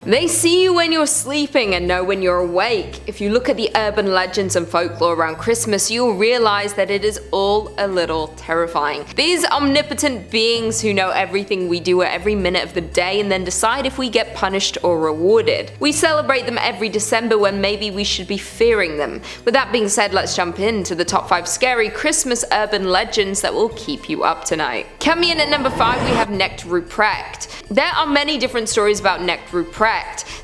They see you when you're sleeping and know when you're awake. If you look at the urban legends and folklore around Christmas, you'll realize that it is all a little terrifying. These omnipotent beings who know everything we do at every minute of the day and then decide if we get punished or rewarded. We celebrate them every December when maybe we should be fearing them. With that being said, let's jump into the top 5 scary Christmas urban legends that will keep you up tonight. Coming in at number 5, we have Knecht Ruprecht. There are many different stories about Knecht Ruprecht.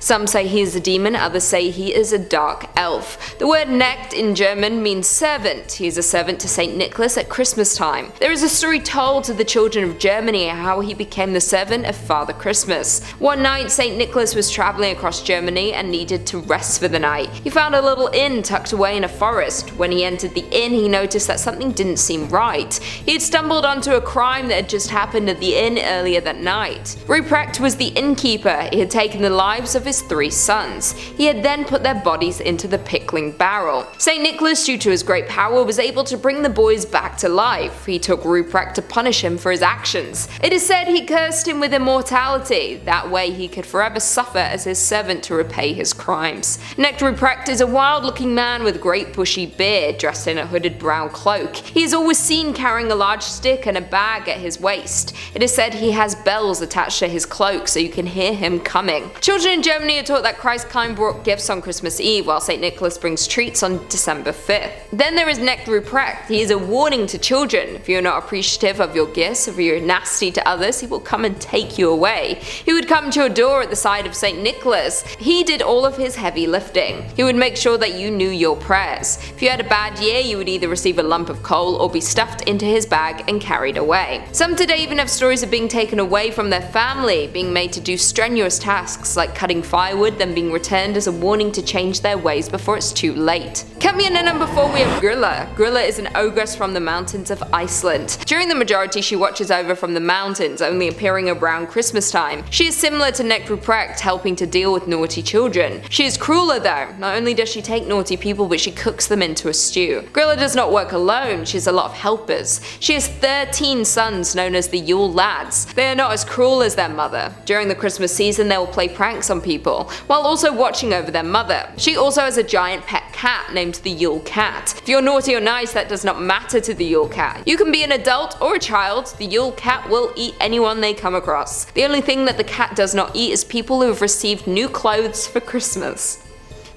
Some say he is a demon, others say he is a dark elf. The word Knecht in German means servant. He is a servant to St. Nicholas at Christmas time. There is a story told to the children of Germany how he became the servant of Father Christmas. One night, St. Nicholas was traveling across Germany and needed to rest for the night. He found a little inn tucked away in a forest. When he entered the inn, he noticed that something didn't seem right. He had stumbled onto a crime that had just happened at the inn earlier that night. Ruprecht was the innkeeper. He had taken the lives of his 3 sons. He had then put their bodies into the pickling barrel. St. Nicholas, due to his great power, was able to bring the boys back to life. He took Ruprecht to punish him for his actions. It is said he cursed him with immortality. That way he could forever suffer as his servant to repay his crimes. Knecht Ruprecht is a wild-looking man with great bushy beard, dressed in a hooded brown cloak. He is always seen carrying a large stick and a bag at his waist. It is said he has bells attached to his cloak so you can hear him coming. Children in Germany are taught that Christkind brought gifts on Christmas Eve, while St. Nicholas brings treats on December 5th. Then there is Knecht Ruprecht. He is a warning to children. If you're not appreciative of your gifts, if you're nasty to others, he will come and take you away. He would come to your door at the side of St. Nicholas. He did all of his heavy lifting. He would make sure that you knew your prayers. If you had a bad year, you would either receive a lump of coal or be stuffed into his bag and carried away. Some today even have stories of being taken away from their family, being made to do strenuous tasks like cutting firewood, then being returned as a warning to change their ways before it's too late. Coming in at number 4, we have Gryla. Gryla is an ogress from the mountains of Iceland. During the majority, she watches over from the mountains, only appearing around Christmas time. She is similar to Knecht Ruprecht, helping to deal with naughty children. She is crueler though. Not only does she take naughty people, but she cooks them into a stew. Gryla does not work alone. She has a lot of helpers. She has 13 sons known as the Yule Lads. They are not as cruel as their mother. During the Christmas season, they will play pranks on people, while also watching over their mother. She also has a giant pet cat named the Yule Cat. If you're naughty or nice, that does not matter to the Yule Cat. You can be an adult or a child, the Yule Cat will eat anyone they come across. The only thing that the cat does not eat is people who have received new clothes for Christmas.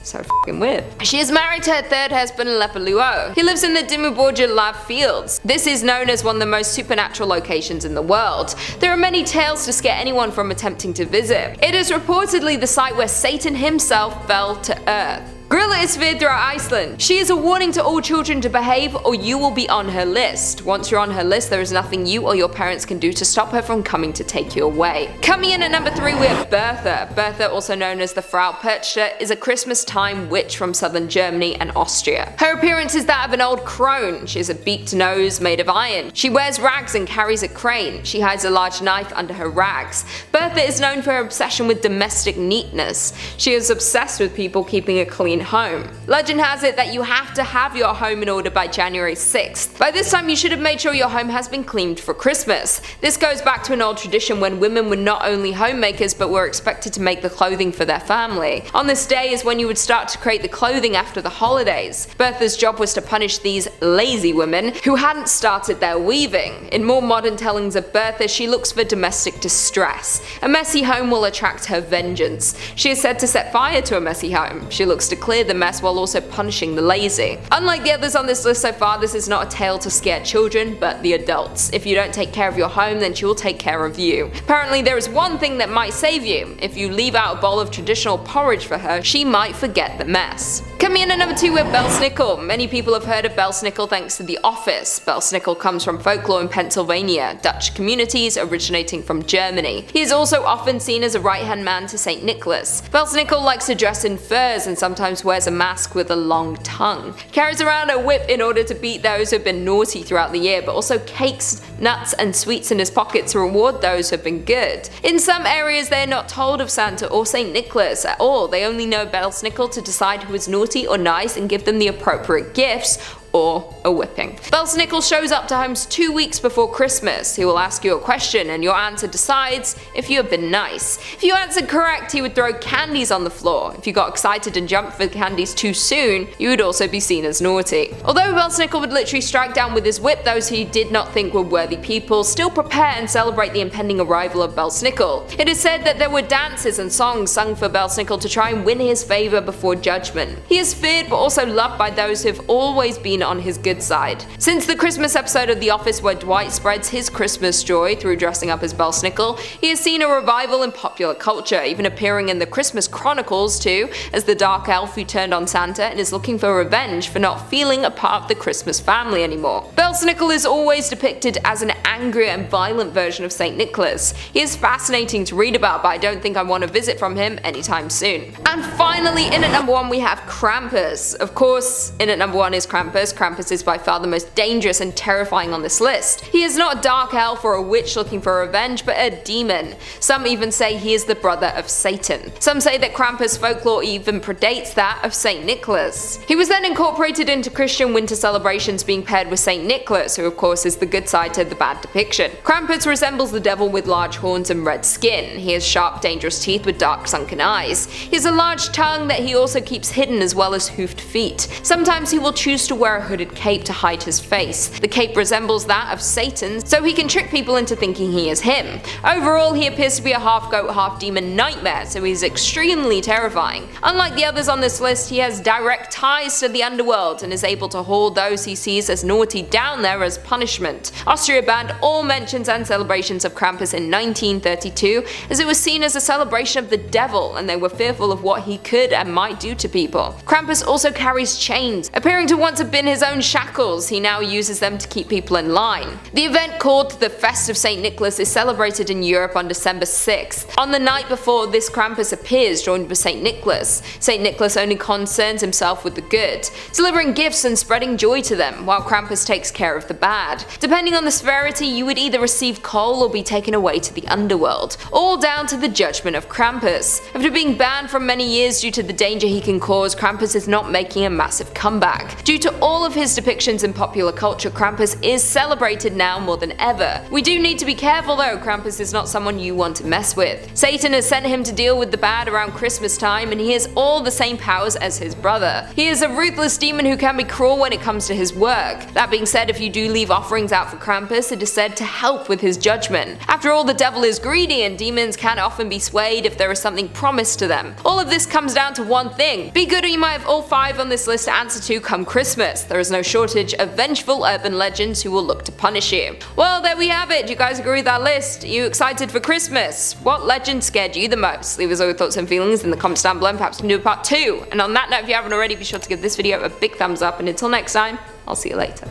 So f***ing weird. She is married to her 3rd husband, Lepaluo. He lives in the Dimmuborgia Lav Fields. This is known as one of the most supernatural locations in the world. There are many tales to scare anyone from attempting to visit. It is reportedly the site where Satan himself fell to earth. Gryla is feared throughout Iceland. She is a warning to all children to behave or you will be on her list. Once you're on her list, there is nothing you or your parents can do to stop her from coming to take you away. Coming in at number 3, we have Bertha. Bertha, also known as the Frau Perchte, is a Christmas time witch from southern Germany and Austria. Her appearance is that of an old crone. She has a beaked nose made of iron. She wears rags and carries a crane. She hides a large knife under her rags. Bertha is known for her obsession with domestic neatness. She is obsessed with people keeping a clean home. Legend has it that you have to have your home in order by January 6th. By this time you should have made sure your home has been cleaned for Christmas. This goes back to an old tradition when women were not only homemakers but were expected to make the clothing for their family. On this day is when you would start to create the clothing after the holidays. Bertha's job was to punish these lazy women who hadn't started their weaving. In more modern tellings of Bertha, she looks for domestic distress. A messy home will attract her vengeance. She is said to set fire to a messy home. She looks to clear the mess while also punishing the lazy. Unlike the others on this list so far, this is not a tale to scare children, but the adults. If you don't take care of your home, then she will take care of you. Apparently there is one thing that might save you. If you leave out a bowl of traditional porridge for her, she might forget the mess. Coming in at number 2, we have Belsnickel. Many people have heard of Belsnickel thanks to The Office. Belsnickel comes from folklore in Pennsylvania, Dutch communities originating from Germany. He is also often seen as a right-hand man to St. Nicholas. Belsnickel likes to dress in furs and sometimes wears a mask with a long tongue. He carries around a whip in order to beat those who have been naughty throughout the year, but also cakes, nuts and sweets in his pocket to reward those who have been good. In some areas they are not told of Santa or St. Nicholas at all. They only know Belsnickel to decide who is naughty or nice and give them the appropriate gifts, or a whipping. Belsnickel shows up to homes 2 weeks before Christmas. He will ask you a question and your answer decides if you have been nice. If you answered correct, he would throw candies on the floor. If you got excited and jumped for the candies too soon, you would also be seen as naughty. Although Belsnickel would literally strike down with his whip those he did not think were worthy people, still prepare and celebrate the impending arrival of Belsnickel. It is said that there were dances and songs sung for Belsnickel to try and win his favor before judgment. He is feared but also loved by those who have always been on his good side. Since the Christmas episode of The Office where Dwight spreads his Christmas joy through dressing up as Belsnickel, he has seen a revival in popular culture, even appearing in the Christmas Chronicles too, as the dark elf who turned on Santa and is looking for revenge for not feeling a part of the Christmas family anymore. Belsnickel is always depicted as an angry and violent version of St. Nicholas. He is fascinating to read about, but I don't think I want to visit from him anytime soon. And finally, in at number 1 we have Krampus. Of course, in at number 1 is Krampus. Krampus is by far the most dangerous and terrifying on this list. He is not a dark elf or a witch looking for revenge, but a demon. Some even say he is the brother of Satan. Some say that Krampus folklore even predates that of St. Nicholas. He was then incorporated into Christian winter celebrations, being paired with St. Nicholas, who of course is the good side to the bad depiction. Krampus resembles the devil with large horns and red skin. He has sharp, dangerous teeth with dark, sunken eyes. He has a large tongue that he also keeps hidden, as well as hoofed feet. Sometimes he will choose to wear a hooded cape to hide his face. The cape resembles that of Satan, so he can trick people into thinking he is him. Overall, he appears to be a half goat, half demon nightmare, so he's extremely terrifying. Unlike the others on this list, he has direct ties to the underworld and is able to haul those he sees as naughty down there as punishment. Austria banned all mentions and celebrations of Krampus in 1932, as it was seen as a celebration of the devil and they were fearful of what he could and might do to people. Krampus also carries chains. Appearing to once have been his own shackles, he now uses them to keep people in line. The event, called the Festive St. Nicholas, is celebrated in Europe on December 6th. On the night before this, Krampus appears joined with St. Nicholas. St. Nicholas only concerns himself with the good, delivering gifts and spreading joy to them, while Krampus takes care of the bad. Depending on the severity, you would either receive coal or be taken away to the underworld, all down to the judgment of Krampus. After being banned for many years due to the danger he can cause, Krampus is not making a massive comeback. Due to all of his depictions in popular culture, Krampus is celebrated now more than ever. We do need to be careful though, Krampus is not someone you want to mess with. Satan has sent him to deal with the bad around Christmas time, and he has all the same powers as his brother. He is a ruthless demon who can be cruel when it comes to his work. That being said, if you do leave offerings out for Krampus, it is said to help with his judgment. After all, the devil is greedy and demons can often be swayed if there is something promised to them. All of this comes down to one thing: be good or you might have all 5 on this list to answer to come Christmas. There is no shortage of vengeful urban legends who will look to punish you. Well, there we have it. Do you guys agree with that list? Are you excited for Christmas? What legend scared you the most? Leave us all your thoughts and feelings in the comments down below, and perhaps we can do a part 2. And on that note, if you haven't already, be sure to give this video a big thumbs up, and until next time, I'll see you later.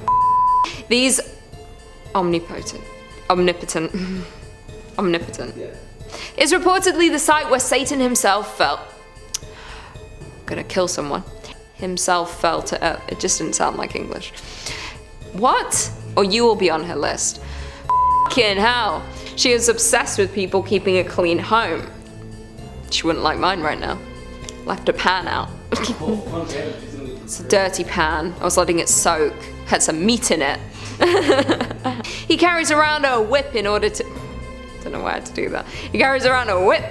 These omnipotent is reportedly the site where Satan himself fell. I'm gonna kill someone. Himself fell to earth. It just didn't sound like English. What? Or you will be on her list. F***ing hell. She is obsessed with people keeping a clean home. She wouldn't like mine right now. Left a pan out. It's a dirty pan. I was letting it soak. Had some meat in it. He carries around a whip in order to... Don't know why I had to do that. He carries around a whip.